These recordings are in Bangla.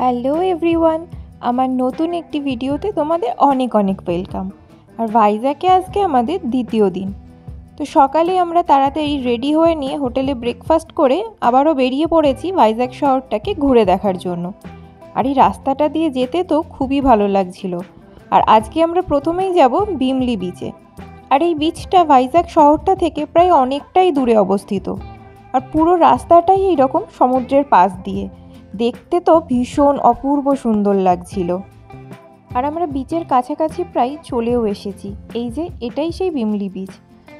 হ্যালো এভরিওয়ান, আমার নতুন একটি ভিডিওতে তোমাদের অনেক অনেক ওয়েলকাম। আর ভাইজ্যাগে আজকে আমাদের দ্বিতীয় দিন। তো সকালে আমরা তাড়াতাড়ি রেডি হয়ে নিয়ে হোটেলে ব্রেকফাস্ট করে আবারও বেরিয়ে পড়েছি ভাইজ্যাগ শহরটাকে ঘুরে দেখার জন্য। আর এই রাস্তাটা দিয়ে যেতে তো খুবই ভালো লাগছিল। আর আজকে আমরা প্রথমেই যাব বিমলি বিচে। আর এই বিচটা ভাইজ্যাগ শহরটা থেকে প্রায় অনেকটাই দূরে অবস্থিত। আর পুরো রাস্তাটাই এইরকম সমুদ্রের পাশ দিয়ে, দেখতে তো ভীষণ অপূর্ব সুন্দর লাগছিল। আর আমরা বিচের কাছাকাছি প্রায় চলেও এসেছি। এই যে এটাই সেই বিমলি বিচ।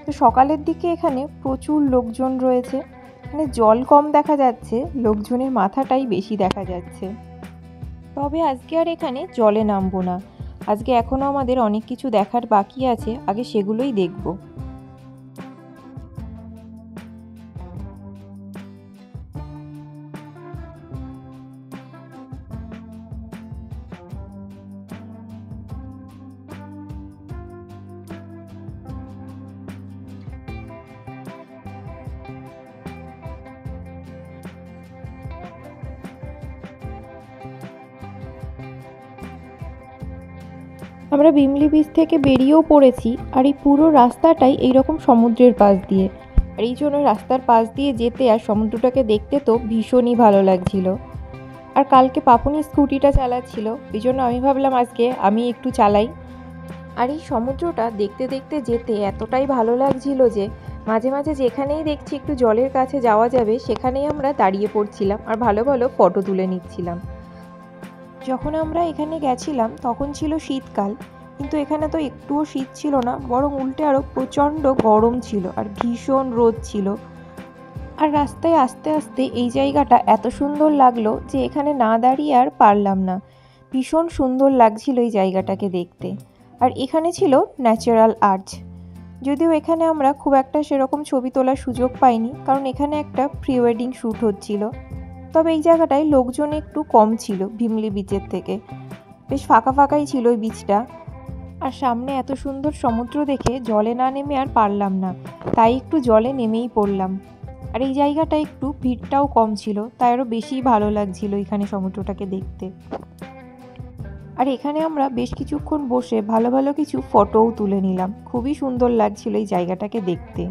তো সকালের দিকে এখানে প্রচুর লোকজন রয়েছে। এখানে জল কম দেখা যাচ্ছে, লোকজনের মাথাটাই বেশি দেখা যাচ্ছে। তবে আজকে আর এখানে জলে নামবো না। আজকে এখনও আমাদের অনেক কিছু দেখার বাকি আছে, আগে সেগুলোই দেখবো। আমরা বিমলি বিচ থেকে বেরিয়েও পড়েছি। আর এই পুরো রাস্তাটাই এইরকম সমুদ্রের পাশ দিয়ে। আর এই জন্য রাস্তার পাশ দিয়ে যেতে আর সমুদ্রটাকে দেখতে তো ভীষণই ভালো লাগছিল। আর কালকে পাপুনি স্কুটিটা চালাচ্ছিল, এই জন্য আমি ভাবলাম আজকে আমি একটু চালাই। আর এই সমুদ্রটা দেখতে দেখতে যেতে এতটাই ভালো লাগছিল যে মাঝে মাঝে যেখানেই দেখছি একটু জলের কাছে যাওয়া যাবে সেখানেই আমরা দাঁড়িয়ে পড়ছিলাম আর ভালো ভালো ফটো তুলে নিচ্ছিলাম। যখন আমরা এখানে গেছিলাম তখন ছিল শীতকাল, কিন্তু এখানে তো একটুও শীত ছিল না, বরং উল্টে আরও প্রচণ্ড গরম ছিল আর ভীষণ রোদ ছিল। আর রাস্তায় আস্তে আস্তে এই জায়গাটা এত সুন্দর লাগলো যে এখানে না দাঁড়িয়ে আর পারলাম না। ভীষণ সুন্দর লাগছিল এই জায়গাটাকে দেখতে। আর এখানে ছিল ন্যাচারাল আর্চ। যদিও এখানে আমরা খুব একটা সেরকম ছবি তোলার সুযোগ পাইনি, কারণ এখানে একটা প্রি ওয়েডিং শ্যুট হচ্ছিল। তবে এই জায়গাটায় লোকজন একটু কম ছিল ভিমলি বিচের থেকে, বেশ ফাঁকা ফাঁকাই ছিল ওই বিচটা। আর সামনে এত সুন্দর সমুদ্র দেখে জলে না নেমে আর পারলাম না, তাই একটু জলে নেমেই পড়লাম। আর এই জায়গাটা একটু ভিড়টাও কম ছিল, তাই আরও বেশি ভালো লাগছিল এখানে সমুদ্রটাকে দেখতে। আর এখানে আমরা বেশ কিছুক্ষণ বসে ভালো ভালো কিছু ফটোও তুলে নিলাম, খুবই সুন্দর লাগছিল এই জায়গাটাকে দেখতে।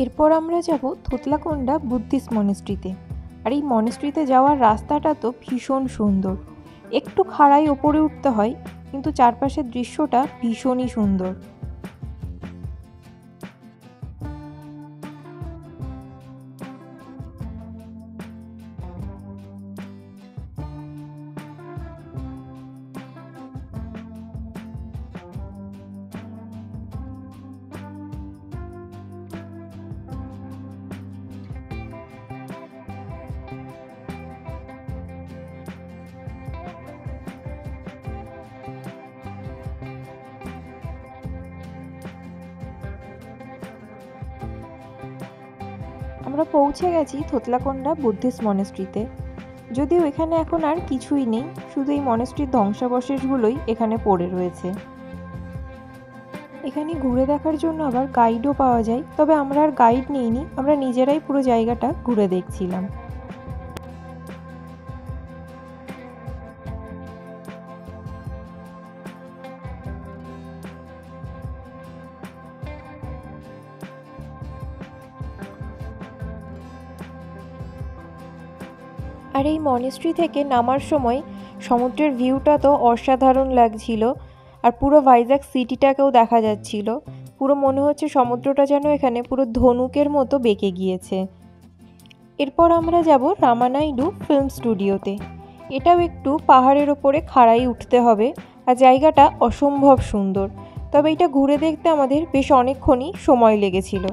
এরপর আমরা যাব থোতলাকোন্ডা বুদ্ধিস্ট মনেস্ট্রিতে। আর এই মনেস্ট্রিতে যাওয়ার রাস্তাটা তো ভীষণ সুন্দর। একটু খাড়াই ওপরে উঠতে হয়, কিন্তু চারপাশের দৃশ্যটা ভীষণই সুন্দর। আমরা পৌঁছে গেছি থোতলাকোন্ডা বুদ্ধিস্ট মনেস্ট্রিতে। যদিও এখানে এখন আর কিছুই নেই, শুধু এই মনেস্ট্রির ধ্বংসাবশেষগুলোই এখানে পড়ে রয়েছে। এখানে ঘুরে দেখার জন্য আবার গাইডও পাওয়া যায়, তবে আমরা আর গাইড নিইনি, আমরা নিজেরাই পুরো জায়গাটা ঘুরে দেখছিলাম। আর এই মনেস্ট্রি থেকে নামার সময় সমুদ্রের ভিউটা তো অসাধারণ লাগছিল। আর পুরো ভাইজ্যাগ সিটিটাকেও দেখা যাচ্ছিল। পুরো মনে হচ্ছে সমুদ্রটা যেন এখানে পুরো ধনুকের মতো বেঁকে গিয়েছে। এরপর আমরা যাব রামানাইডু ফিল্ম স্টুডিওতে। এটাও একটু পাহাড়ের ওপরে খাড়াই উঠতে হবে, আর জায়গাটা অসম্ভব সুন্দর। তবে এটা ঘুরে দেখতে আমাদের বেশ অনেকক্ষণই সময় লেগেছিল।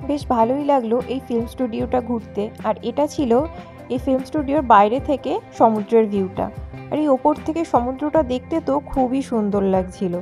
বেশ ভালোই লাগলো এই ফিল্ম স্টুডিওটা ঘুরতে। আর এটা ছিল এই ফিল্ম স্টুডিওর বাইরে থেকে সমুদ্রের ভিউটা। আর এই ওপর থেকে সমুদ্রটা দেখতে তো খুবই সুন্দর লাগছিল।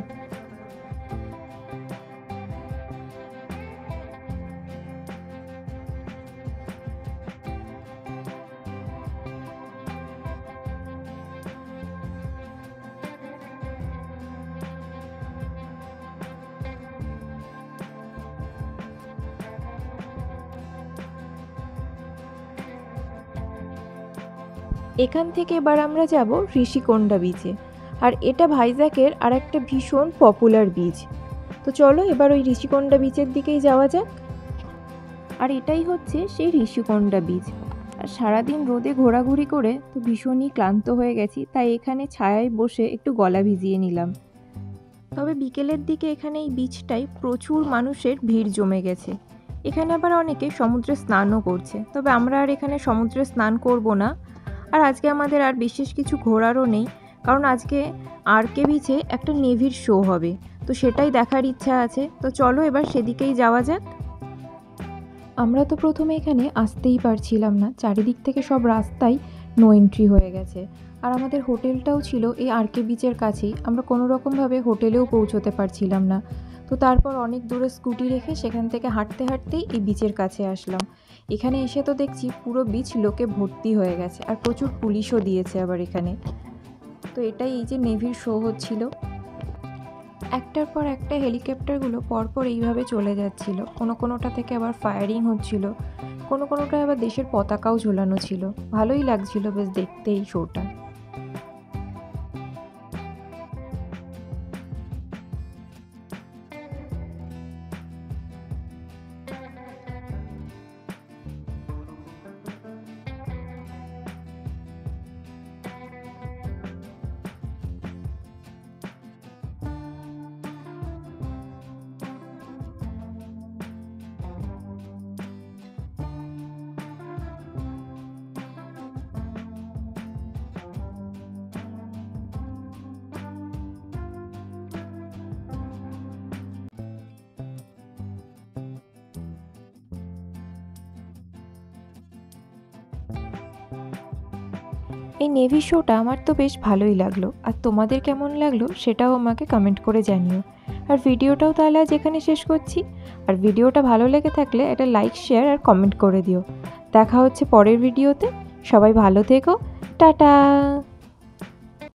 এখান থেকে এবার আমরা যাব ঋষিকোন্ডা বিচে। আর এটা ভাইজ্যাকের আর একটা ভীষণ পপুলার বিচ। তো চলো এবার ওই ঋষিকোন্ডা বিচের দিকেই যাওয়া যাক। আর এটাই হচ্ছে সেই ঋষিকোন্ডা বিচ। আর সারাদিন রোদে ঘোরাঘুরি করে তো ভীষণই ক্লান্ত হয়ে গেছি, তাই এখানে ছায়ায় বসে একটু গলা ভিজিয়ে নিলাম। তবে বিকেলের দিকে এখানে এই বিচটায় প্রচুর মানুষের ভিড় জমে গেছে। এখানে আবার অনেকে সমুদ্রে স্নানও করছে, তবে আমরা আর এখানে সমুদ্রে স্নান করব না। আর আজকে আমাদের আর বিশেষ কিছু ঘোরারও নেই, কারণ আজকে আরকে বিচে একটা নেভির শো হবে, তো সেটাই দেখার ইচ্ছা আছে। তো চলো এবার সেদিকেই যাওয়া যাক। আমরা তো প্রথমে এখানে আসতেই পারছিলাম না, চারিদিক থেকে সব রাস্তায় নো এন্ট্রি হয়ে গেছে। আর আমাদের হোটেলটাও ছিল এই আরকে বিচের কাছেই, আমরা কোনো রকমভাবে হোটেলেও পৌঁছতে পারছিলাম না। তো তারপর অনেক দূরে স্কুটি রেখে সেখান থেকে হাঁটতে হাঁটতেই এই বিচের কাছে আসলাম। এখানে এসে তো দেখছি পুরো বিচ লোকে ভর্তি হয়ে গেছে, আর প্রচুর পুলিশও দিয়েছে আবার এখানে। তো এটাই এই যে নেভির শো হচ্ছিল। একটার পর একটা হেলিকপ্টারগুলো পরপর এইভাবে চলে যাচ্ছিল, কোনোটা থেকে আবার ফায়ারিং হচ্ছিল, কোনোটায় আবার দেশের পতাকাও ঝোলানো ছিল। ভালোই লাগছিল বেশ দেখতে এই শোটা। এই নেভি শোটা আমার তো বেশ ভালোই লাগলো। আর তোমাদের কেমন লাগলো সেটাও আমাকে কমেন্ট করে জানিও। আর ভিডিওটাও তাহলে আজ এখানে শেষ করছি। আর ভিডিওটা ভালো লেগে থাকলে একটা লাইক, শেয়ার আর কমেন্ট করে দিও। দেখা হচ্ছে পরের ভিডিওতে। সবাই ভালো থেকো। টাটা।